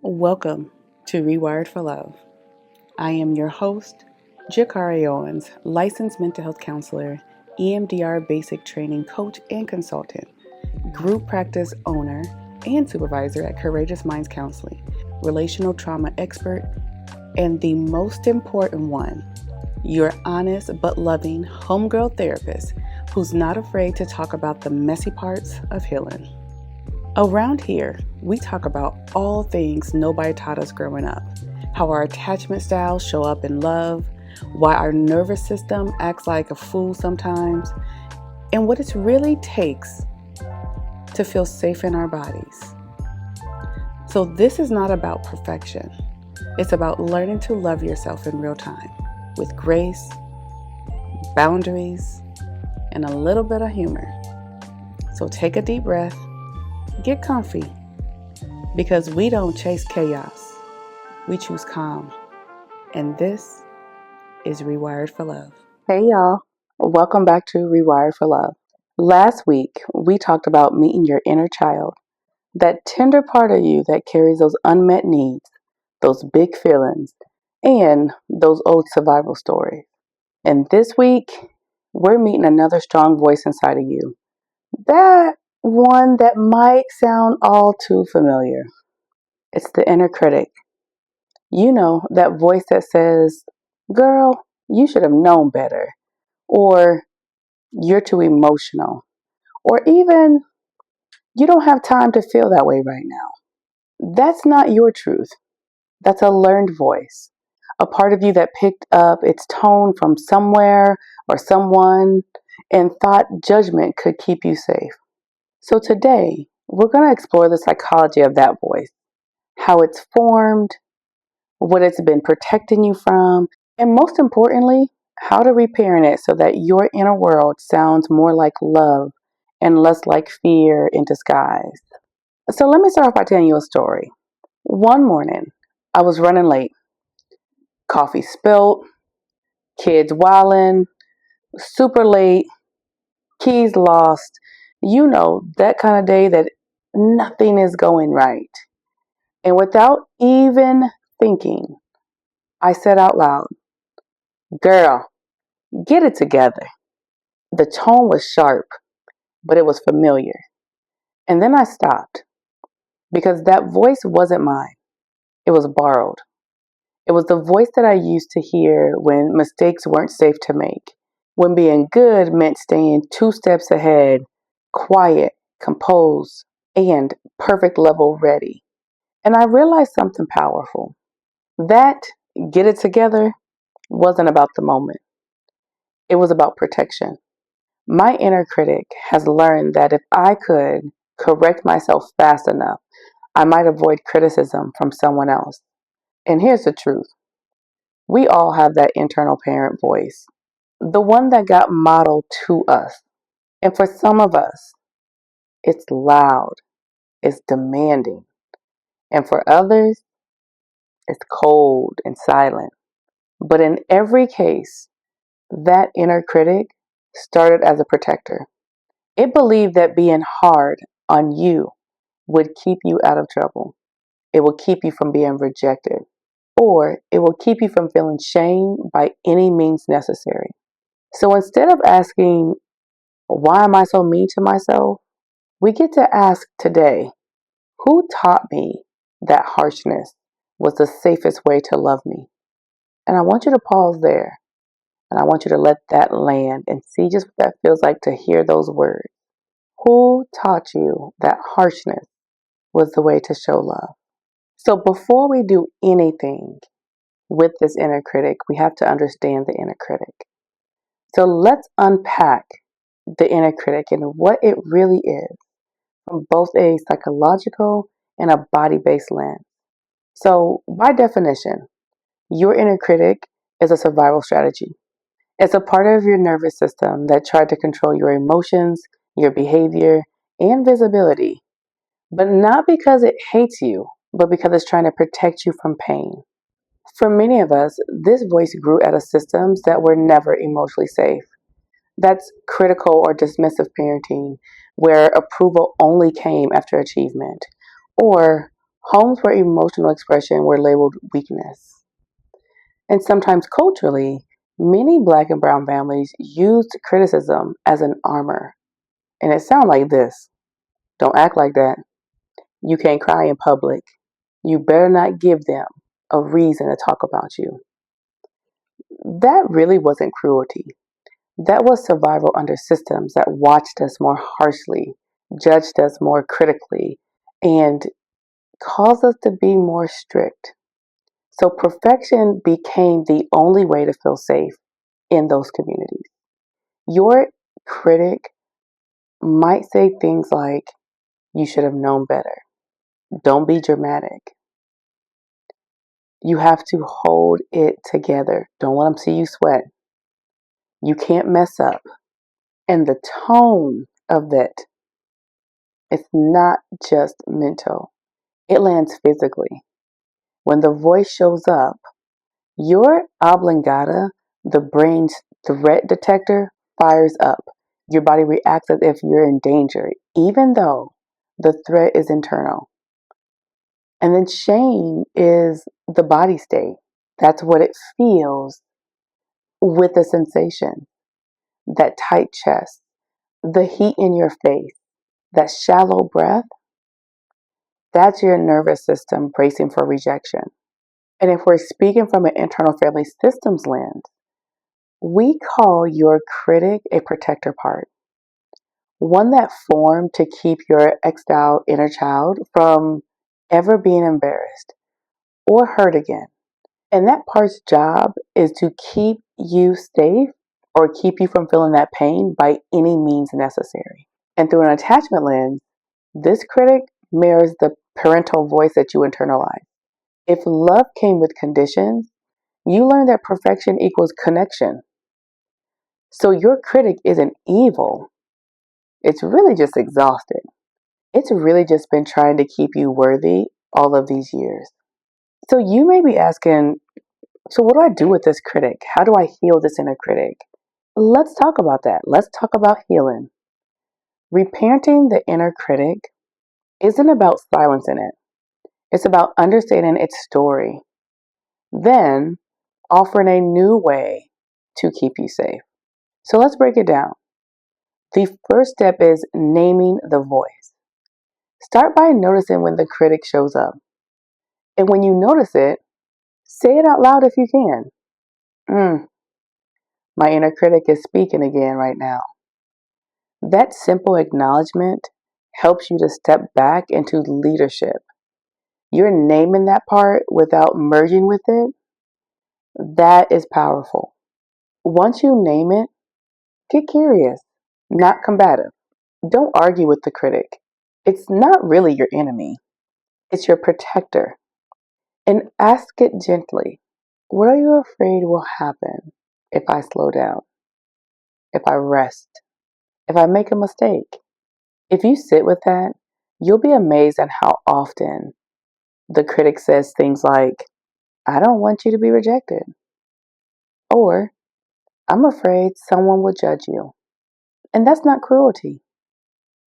Welcome to Rewired for Love. I am your host, JaCarie Owens, licensed mental health counselor, EMDR basic training coach and consultant, group practice owner and supervisor at Courageous Minds Counseling, relational trauma expert, and the most important one, your honest but loving homegirl therapist who's not afraid to talk about the messy parts of healing. Around here, we talk about all things nobody taught us growing up, how our attachment styles show up in love, why our nervous system acts like a fool sometimes, and what it really takes to feel safe in our bodies. So this is not about perfection. It's about learning to love yourself in real time with grace, boundaries, and a little bit of humor. So take a deep breath. Get comfy, because we don't chase chaos, we choose calm. And this is Rewired for Love. Hey y'all, welcome back to Rewired for Love. Last week, we talked about meeting your inner child, that tender part of you that carries those unmet needs, those big feelings, and those old survival stories. And this week, we're meeting another strong voice inside of you. That one that might sound all too familiar. It's the inner critic. You know, that voice that says, girl, you should have known better. Or you're too emotional. Or even, you don't have time to feel that way right now. That's not your truth. That's a learned voice. A part of you that picked up its tone from somewhere or someone and thought judgment could keep you safe. So today, we're going to explore the psychology of that voice, how it's formed, what it's been protecting you from, and most importantly, how to reparent it so that your inner world sounds more like love and less like fear in disguise. So let me start off by telling you a story. One morning, I was running late. Coffee spilt, kids wilding, super late, keys lost. You know, that kind of day that nothing is going right. And without even thinking, I said out loud, girl, get it together. The tone was sharp, but it was familiar. And then I stopped because that voice wasn't mine. It was borrowed. It was the voice that I used to hear when mistakes weren't safe to make, when being good meant staying 2 steps ahead, quiet, composed, and perfect level ready. And I realized something powerful. That get it together wasn't about the moment. It was about protection. My inner critic has learned that if I could correct myself fast enough, I might avoid criticism from someone else. And here's the truth. We all have that internal parent voice, the one that got modeled to us. And for some of us, it's loud, it's demanding. And for others, it's cold and silent. But in every case, that inner critic started as a protector. It believed that being hard on you would keep you out of trouble. It will keep you from being rejected. Or it will keep you from feeling shame by any means necessary. So instead of asking, why am I so mean to myself? We get to ask today, who taught me that harshness was the safest way to love me? And I want you to pause there. And I want you to let that land and see just what that feels like to hear those words. Who taught you that harshness was the way to show love? So before we do anything with this inner critic, we have to understand the inner critic. So let's unpack the inner critic and what it really is from both a psychological and a body-based lens. So by definition, your inner critic is a survival strategy. It's a part of your nervous system that tried to control your emotions, your behavior, and visibility. But not because it hates you, but because it's trying to protect you from pain. For many of us, this voice grew out of systems that were never emotionally safe. That's critical or dismissive parenting, where approval only came after achievement, or Homes where emotional expression were labeled weakness. And sometimes culturally, many Black and brown families used criticism as an armor. And it sounds like this: don't act like that. You can't cry in public. You better not give them a reason to talk about you. That really wasn't cruelty. That was survival under systems that watched us more harshly, judged us more critically, and caused us to be more strict. So perfection became the only way to feel safe in those communities. Your critic might say things like, you should have known better. Don't be dramatic. You have to hold it together. Don't let them see you sweat. You can't mess up. And the tone of that, it's not just mental, it lands physically. When the voice shows up, your oblongata, the brain's threat detector, fires up. Your body reacts as if you're in danger, even though the threat is internal. And then shame is the body state. That's what it feels with the sensation. That tight chest, the heat in your face, that shallow breath, that's your nervous system bracing for rejection. And if we're speaking from an internal family systems lens, we call your critic a protector part, one that formed to keep your exiled inner child from ever being embarrassed or hurt again. And that part's job is to keep you safe or keep you from feeling that pain by any means necessary. And through an attachment lens, this critic mirrors the parental voice that you internalize. If love came with conditions, you learn that perfection equals connection. So your critic isn't evil. It's really just exhausted. It's really just been trying to keep you worthy all of these years. So you may be asking, so what do I do with this critic? How do I heal this inner critic? Let's talk about that. Let's talk about healing. Reparenting the inner critic isn't about silencing it. It's about understanding its story, then offering a new way to keep you safe. So let's break it down. The first step is naming the voice. Start by noticing when the critic shows up. And when you notice it, say it out loud if you can. My inner critic is speaking again right now. That simple acknowledgement helps you to step back into leadership. You're naming that part without merging with it. That is powerful. Once you name it, get curious, not combative. Don't argue with the critic. It's not really your enemy, it's your protector. And ask it gently. What are you afraid will happen if I slow down? If I rest? If I make a mistake? If you sit with that, you'll be amazed at how often the critic says things like, I don't want you to be rejected. Or, I'm afraid someone will judge you. And that's not cruelty.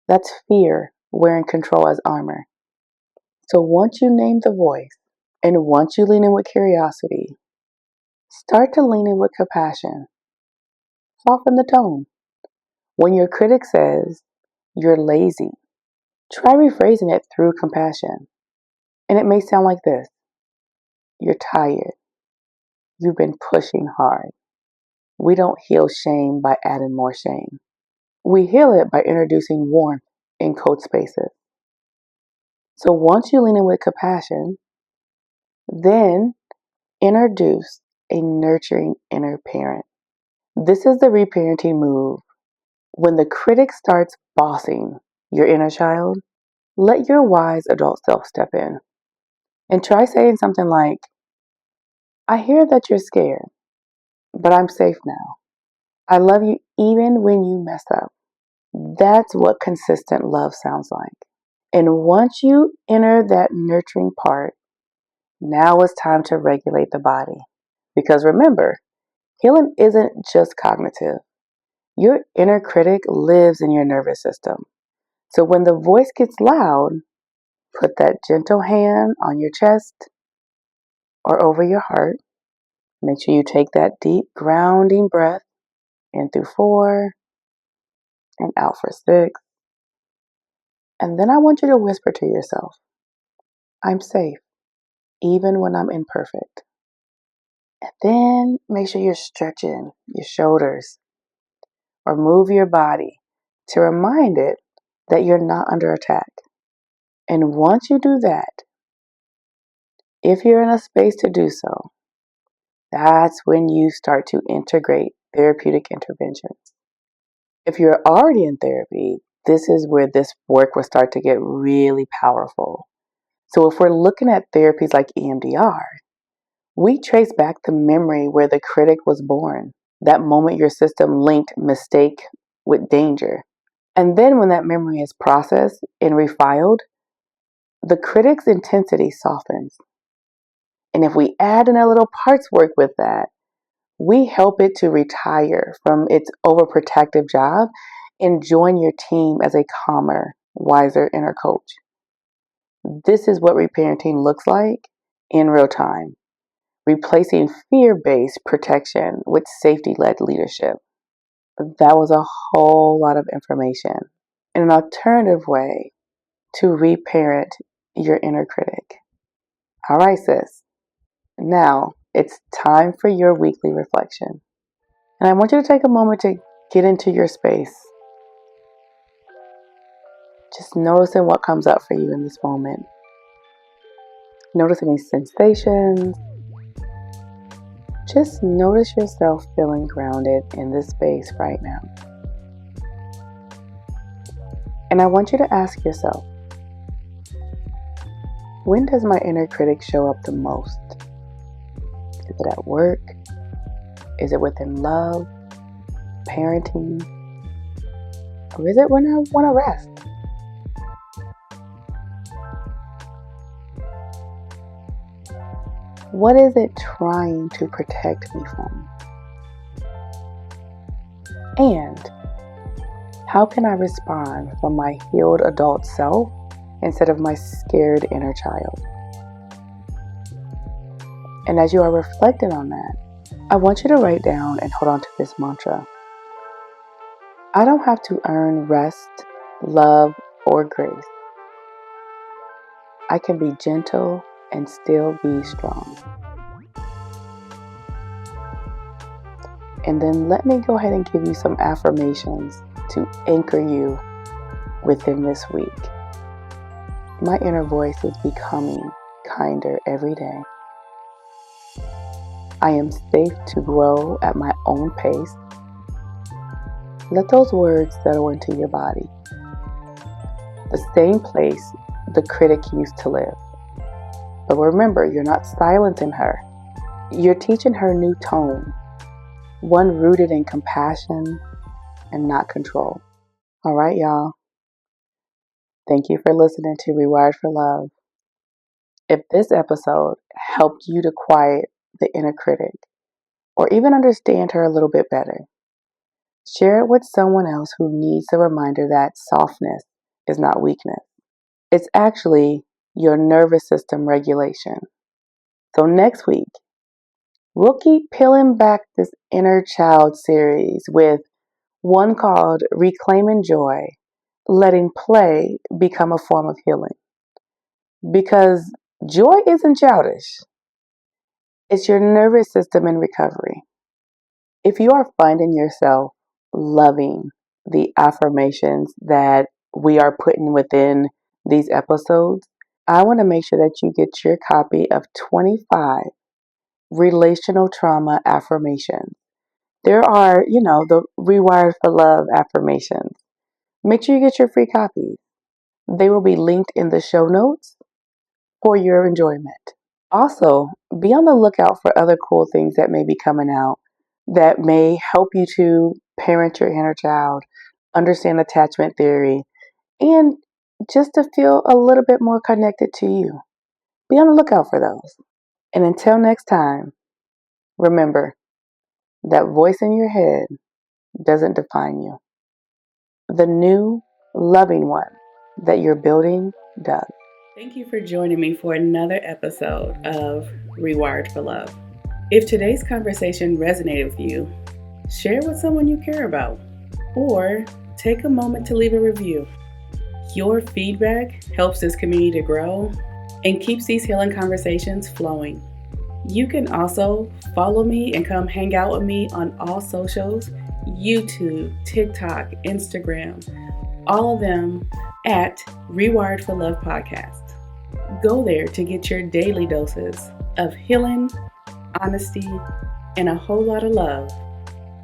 That's fear wearing control as armor. So once you name the voice, and once you lean in with curiosity, start to lean in with compassion. Soften the tone. When your critic says, you're lazy, try rephrasing it through compassion. And it may sound like this: you're tired. You've been pushing hard. We don't heal shame by adding more shame. We heal it by introducing warmth in cold spaces. So once you lean in with compassion, then introduce a nurturing inner parent. This is the reparenting move. When the critic starts bossing your inner child, let your wise adult self step in and try saying something like, I hear that you're scared, but I'm safe now. I love you even when you mess up. That's what consistent love sounds like. And once you enter that nurturing part, now it's time to regulate the body. Because remember, healing isn't just cognitive. Your inner critic lives in your nervous system. So when the voice gets loud, put that gentle hand on your chest or over your heart. Make sure you take that deep grounding breath in through 4 and out for 6. And then I want you to whisper to yourself, I'm safe, even when I'm imperfect. And then make sure you're stretching your shoulders or move your body to remind it that you're not under attack. And once you do that, if you're in a space to do so, that's when you start to integrate therapeutic interventions. If you're already in therapy, this is where this work will start to get really powerful. So if we're looking at therapies like EMDR, we trace back the memory where the critic was born, that moment your system linked mistake with danger. And then when that memory is processed and refiled, the critic's intensity softens. And if we add in a little parts work with that, we help it to retire from its overprotective job and join your team as a calmer, wiser inner coach. This is what reparenting looks like in real time, replacing fear-based protection with safety-led leadership. That was a whole lot of information. An alternative way to reparent your inner critic. All right, sis. Now it's time for your weekly reflection. And I want you to take a moment to get into your space. Just noticing what comes up for you in this moment. Notice any sensations. Just notice yourself feeling grounded in this space right now. And I want you to ask yourself, when does my inner critic show up the most? Is it at work? Is it within love, parenting? Or is it when I want to rest? What is it trying to protect me from? And how can I respond from my healed adult self instead of my scared inner child? And as you are reflecting on that, I want you to write down and hold on to this mantra. I don't have to earn rest, love, or grace. I can be gentle and still be strong. And then let me go ahead and give you some affirmations to anchor you within this week. My inner voice is becoming kinder every day. I am safe to grow at my own pace. Let those words settle into your body. The same place the critic used to live. But remember, you're not silencing her. You're teaching her new tone, one rooted in compassion and not control. All right, y'all. Thank you for listening to Rewired for Love. If this episode helped you to quiet the inner critic, or even understand her a little bit better, share it with someone else who needs a reminder that softness is not weakness. It's actually your nervous system regulation. So next week, we'll keep peeling back this inner child series with one called Reclaiming Joy, Letting Play Become a Form of Healing. Because joy isn't childish. It's your nervous system in recovery. If you are finding yourself loving the affirmations that we are putting within these episodes, I want to make sure that you get your copy of 25 relational trauma affirmations. There are, the Rewired for Love affirmations. Make sure you get your free copies. They will be linked in the show notes for your enjoyment. Also, be on the lookout for other cool things that may be coming out that may help you to parent your inner child, understand attachment theory, and just to feel a little bit more connected to you. Be on the lookout for those. And until next time, remember that voice in your head doesn't define you. The new, loving one that you're building does. Thank you for joining me for another episode of Rewired for Love. If today's conversation resonated with you, share with someone you care about, or take a moment to leave a review. Your feedback helps this community to grow and keeps these healing conversations flowing. You can also follow me and come hang out with me on all socials, YouTube, TikTok, Instagram, all of them at Rewired for Love Podcast. Go there to get your daily doses of healing, honesty, and a whole lot of love.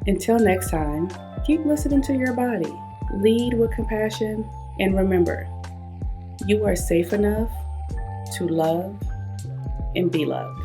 Until next time, keep listening to your body, lead with compassion, and remember, you are safe enough to love and be loved.